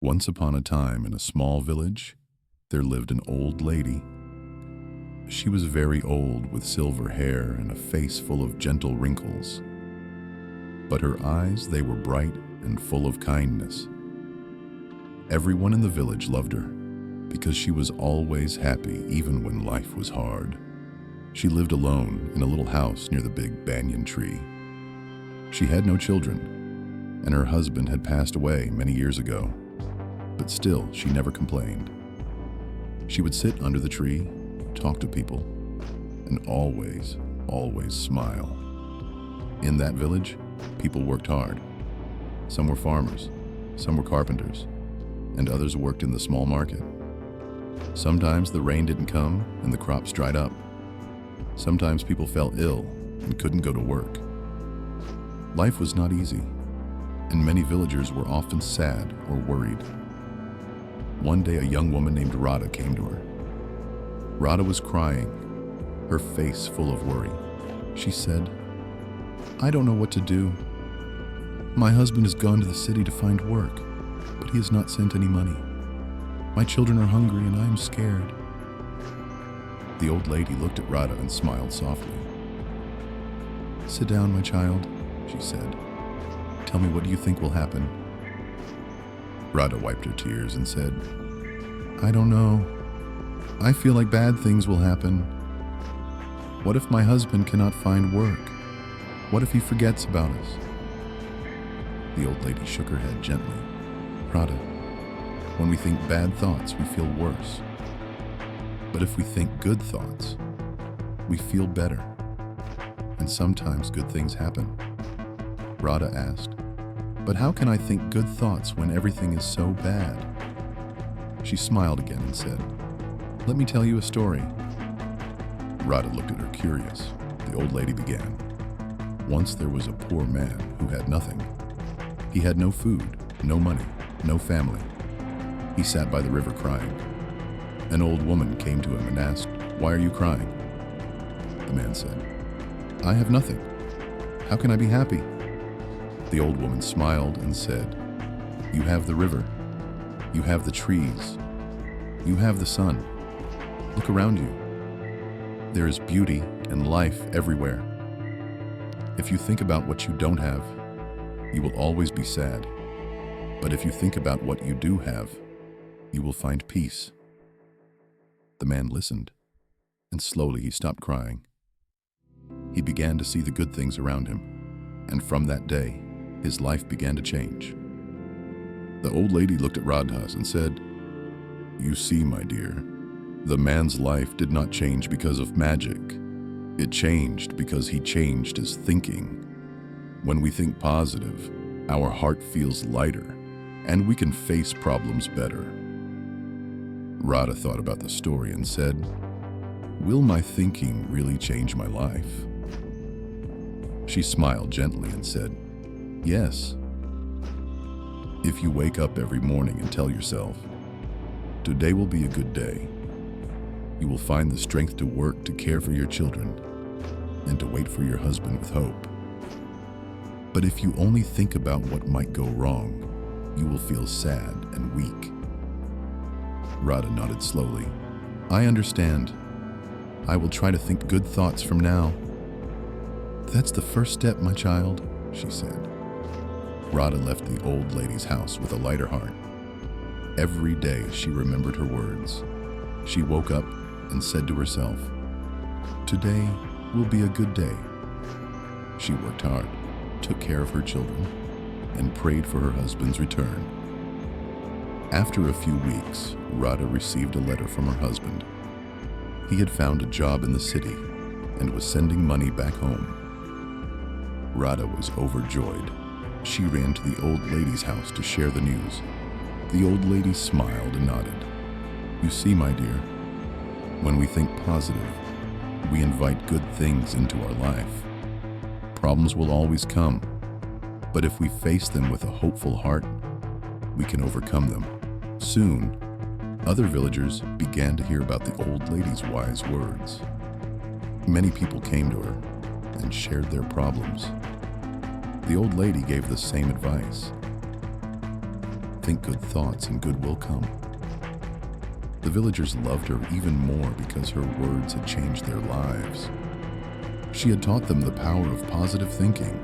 Once upon a time, in a small village, there lived an old lady. She was very old, with silver hair and a face full of gentle wrinkles. But her eyes, they were bright and full of kindness. Everyone in the village loved her, because she was always happy, even when life was hard. She lived alone in a little house near the big banyan tree. She had no children, and her husband had passed away many years ago. But still, she never complained. She would sit under the tree, talk to people, and always smile. In that village, people worked hard. Some were farmers, some were carpenters, and others worked in the small market. Sometimes the rain didn't come and the crops dried up. Sometimes people fell ill and couldn't go to work. Life was not easy, and many villagers were often sad or worried. One day, a young woman named Radha came to her. Radha was crying, her face full of worry. She said, "I don't know what to do. My husband has gone to the city to find work, but he has not sent any money. My children are hungry and I am scared." The old lady looked at Radha and smiled softly. "Sit down, my child," she said. "Tell me, what do you think will happen?" Radha wiped her tears and said, "I don't know. I feel like bad things will happen. What if my husband cannot find work? What if he forgets about us?" The old lady shook her head gently. "Radha, when we think bad thoughts, we feel worse. But if we think good thoughts, we feel better. And sometimes good things happen." Radha asked, "But how can I think good thoughts when everything is so bad?" She smiled again and said, "Let me tell you a story." Radha looked at her curious. The old lady began. Once there was a poor man who had nothing. He had no food, no money, no family. He sat by the river crying. An old woman came to him and asked, "Why are you crying?" The man said, "I have nothing. How can I be happy?" The old woman smiled and said, "You have the river. You have the trees. You have the sun. Look around you. There is beauty and life everywhere. If you think about what you don't have, you will always be sad. But if you think about what you do have, you will find peace." The man listened, and slowly he stopped crying. He began to see the good things around him, and from that day, his life began to change. The old lady looked at Radha and said, "You see, my dear, the man's life did not change because of magic. It changed because he changed his thinking. When we think positive, our heart feels lighter, and we can face problems better." Radha thought about the story and said, "Will my thinking really change my life?" She smiled gently and said, "Yes. If you wake up every morning and tell yourself, 'Today will be a good day,' you will find the strength to work to care for your children and to wait for your husband with hope. But if you only think about what might go wrong, you will feel sad and weak." Radha nodded slowly. "I understand. I will try to think good thoughts from now." "That's the first step, my child," she said. Radha left the old lady's house with a lighter heart. Every day she remembered her words. She woke up and said to herself, "Today will be a good day." She worked hard, took care of her children, and prayed for her husband's return. After a few weeks, Radha received a letter from her husband. He had found a job in the city and was sending money back home. Radha was overjoyed. She ran to the old lady's house to share the news. The old lady smiled and nodded. "You see, my dear, when we think positive, we invite good things into our life. Problems will always come, but if we face them with a hopeful heart, we can overcome them." Soon, other villagers began to hear about the old lady's wise words. Many people came to her and shared their problems. The old lady gave the same advice. Think good thoughts and good will come. The villagers loved her even more because her words had changed their lives. She had taught them the power of positive thinking